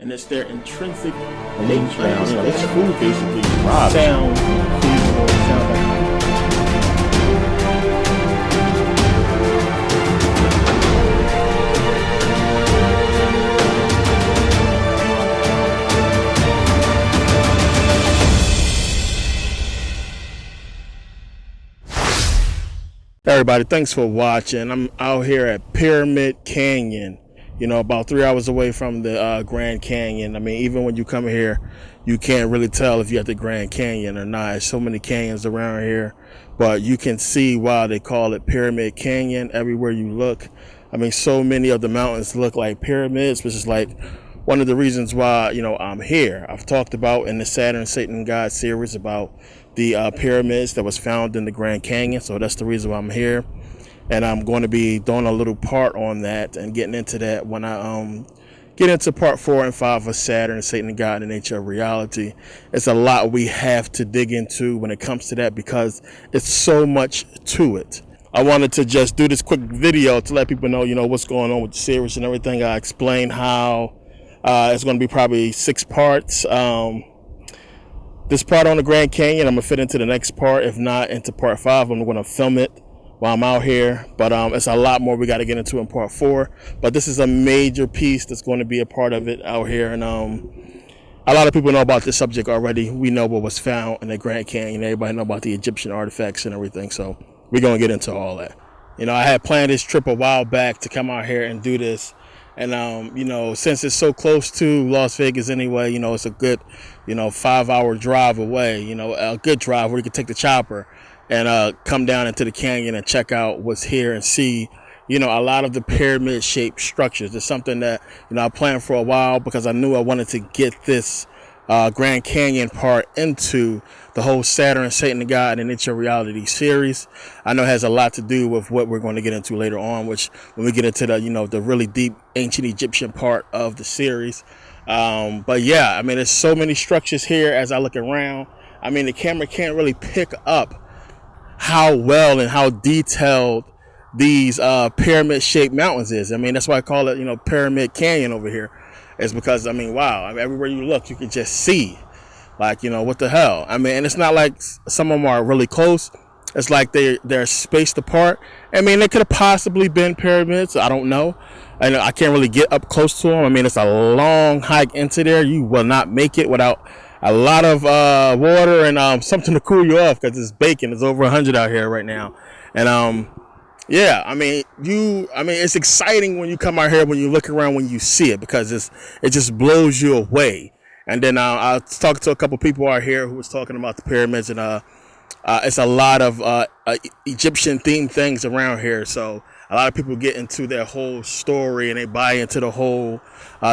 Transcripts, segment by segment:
and it's their intrinsic nature. You know, this food basically sounds feasible, sounds like. Everybody, thanks for watching. I'm out here at Pyramid Canyon, you know, about 3 hours away from the Grand Canyon. I mean, even when you come here, you can't really tell if you're at the Grand Canyon or not. There's so many canyons around here, but you can see why they call it Pyramid Canyon everywhere you look. I mean, so many of the mountains look like pyramids, which is like one of the reasons why, you know, I'm here. I've talked about in the Saturn, Satan, God series about the pyramids that was found in the Grand Canyon. So that's the reason why I'm here. And I'm going to be doing a little part on that and getting into that when I get into part 4 and 5 of Saturn, Satan, God, and the Nature of Reality. It's a lot we have to dig into when it comes to that because it's so much to it. I wanted to just do this quick video to let people know, you know, what's going on with the series and everything. I explained how it's going to be probably 6 parts. This part on the Grand Canyon, I'm going to fit into the next part. If not, into part 5, I'm going to film it while I'm out here. But it's a lot more we got to get into in part 4. But this is a major piece that's going to be a part of it out here. And a lot of people know about this subject already. We know what was found in the Grand Canyon. Everybody know about the Egyptian artifacts and everything. So we're going to get into all that. You know, I had planned this trip a while back to come out here and do this. And, you know, since it's so close to Las Vegas anyway, you know, it's a good, you know, 5-hour drive away, you know, a good drive where you can take the chopper and come down into the canyon and check out what's here and see, you know, a lot of the pyramid shaped structures. It's something that, you know, I planned for a while because I knew I wanted to get this Grand Canyon part into the whole Saturn, Satan, God, and Nature of Reality series. I know it has a lot to do with what we're going to get into later on, which when we get into the, you know, the really deep ancient Egyptian part of the series. But yeah, I mean, there's so many structures here as I look around. I mean, the camera can't really pick up how well and how detailed these pyramid shaped mountains is. I mean, that's why I call it, you know, Pyramid Canyon over here. It's because, I mean, wow, I mean, everywhere you look, you can just see, like, you know, what the hell? I mean, and it's not like some of them are really close. It's like they're spaced apart. I mean, they could have possibly been pyramids. I don't know. And I can't really get up close to them. I mean, it's a long hike into there. You will not make it without a lot of water and something to cool you off because it's baking. It's over 100 out here right now. And yeah, I mean, it's exciting when you come out here, when you look around, when you see it, because it just blows you away. And then I was talking to a couple people out here who was talking about the pyramids, and it's a lot of Egyptian themed things around here. So a lot of people get into their whole story and they buy into the whole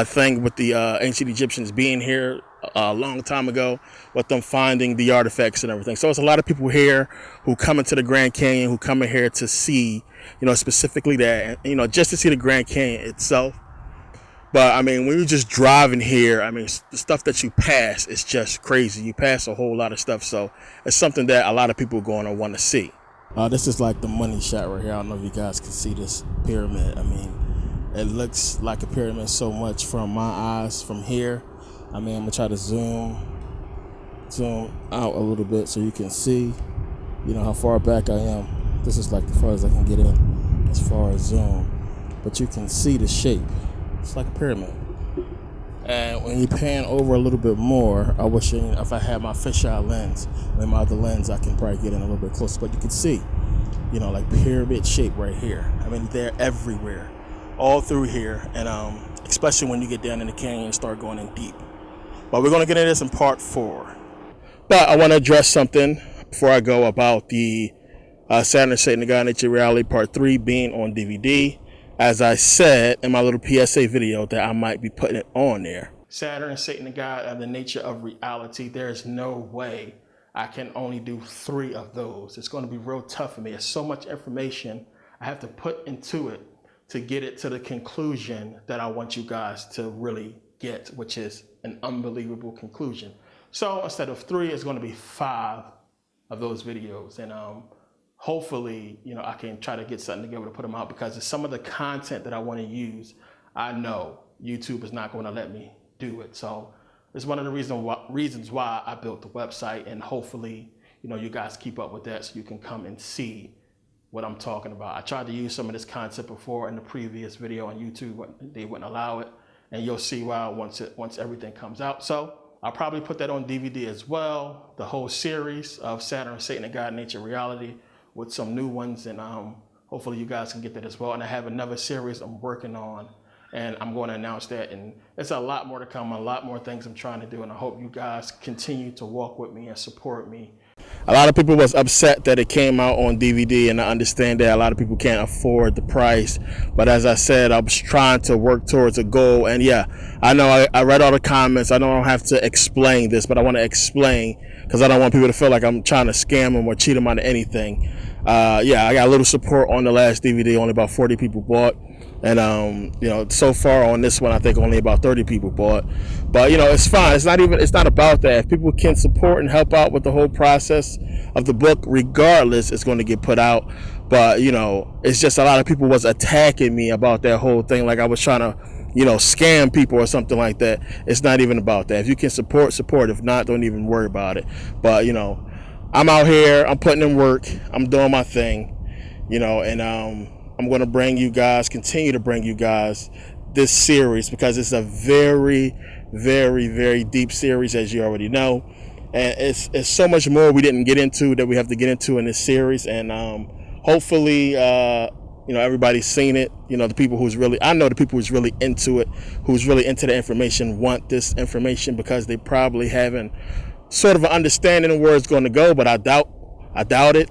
thing with the ancient Egyptians being here a long time ago, with them finding the artifacts and everything. So it's a lot of people here who come into the Grand Canyon, who come in here to see, you know, specifically that, you know, just to see the Grand Canyon itself. But I mean, when you're just driving here, I mean, the stuff that you pass is just crazy. You pass a whole lot of stuff. So it's something that a lot of people are going to want to see. This is like the money shot right here. I don't know if you guys can see this pyramid. I mean, it looks like a pyramid so much from my eyes from here. I mean, I'm going to try to zoom out a little bit so you can see, you know, how far back I am. This is like as far as I can get in as far as zoom. But you can see the shape. It's like a pyramid. And when you pan over a little bit more, I wish if I had my fisheye lens, with my other lens, I can probably get in a little bit closer. But you can see, you know, like pyramid shape right here. I mean, they're everywhere, all through here. And especially when you get down in the canyon and start going in deep. But we're going to get into this in part 4. But I want to address something before I go about the Saturn, Satan, God, Nature, Reality Part 3 being on DVD. As I said in my little PSA video that I might be putting it on there. Saturn, Satan, God, and the Nature of Reality. There's no way I can only do 3 of those. It's going to be real tough for me. There's so much information I have to put into it to get it to the conclusion that I want you guys to really get, which is an unbelievable conclusion. So instead of 3, it's going to be 5 of those videos. And hopefully, you know, I can try to get something together to put them out, because some of the content that I want to use, I know YouTube is not going to let me do it. So it's one of the reasons why I built the website, and hopefully, you know, you guys keep up with that so you can come and see what I'm talking about. I tried to use some of this concept before in the previous video on YouTube, but they wouldn't allow it, and you'll see why once everything comes out. So I'll probably put that on DVD as well, the whole series of Saturn, Satan, and God, Nature, Reality, with some new ones, and hopefully you guys can get that as well. And I have another series I'm working on, and I'm going to announce that, and there's a lot more to come, a lot more things I'm trying to do, and I hope you guys continue to walk with me and support me. A lot of people was upset that it came out on DVD, and I understand that a lot of people can't afford the price, but as I said, I was trying to work towards a goal. And yeah, I know I read all the comments. I don't have to explain this, but I want to explain because I don't want people to feel like I'm trying to scam them or cheat them out of anything. Yeah, I got a little support on the last DVD. Only about 40 people bought. And you know, so far on this one, I think only about 30 people bought. But you know, it's fine. It's not about that. If people can support and help out with the whole process of the book, regardless, it's going to get put out. But you know, it's just a lot of people was attacking me about that whole thing, like I was trying to, you know, scam people or something like that. It's not even about that. If you can support. If not, don't even worry about it. But you know, I'm out here. I'm putting in work. I'm doing my thing. You know, and I'm going to continue to bring you guys this series because it's a very, very, very deep series, as you already know. And it's so much more we didn't get into that we have to get into in this series. And hopefully, you know, everybody's seen it. You know, I know the people who's really into it, who's really into the information, want this information because they probably having sort of an understanding of where it's going to go, but I doubt it.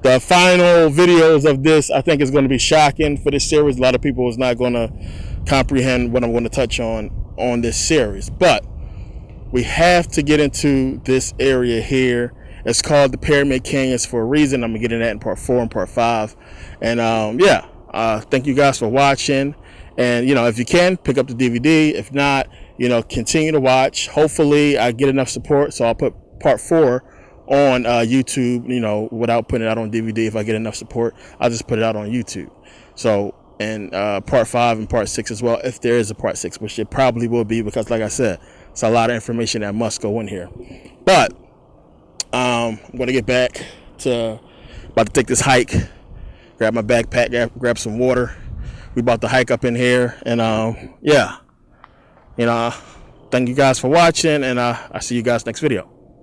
The final videos of this, I think, is going to be shocking for this series. A lot of people is not going to comprehend what I'm going to touch on this series. But we have to get into this area here. It's called the Pyramid Canyons for a reason. I'm going to get into that in part 4 and part 5. And yeah, thank you guys for watching. And, you know, if you can, pick up the DVD. If not, you know, continue to watch. Hopefully I get enough support, so I'll put part 4 on YouTube, you know, without putting it out on DVD. If I get enough support, I'll just put it out on YouTube. So, and part 5 and part 6 as well, if there is a part 6, which it probably will be, because like I said, it's a lot of information that must go in here. But I'm going to get back to about to take this hike, grab my backpack, grab some water. We about to hike up in here, and yeah, you know, thank you guys for watching, and I see you guys next video.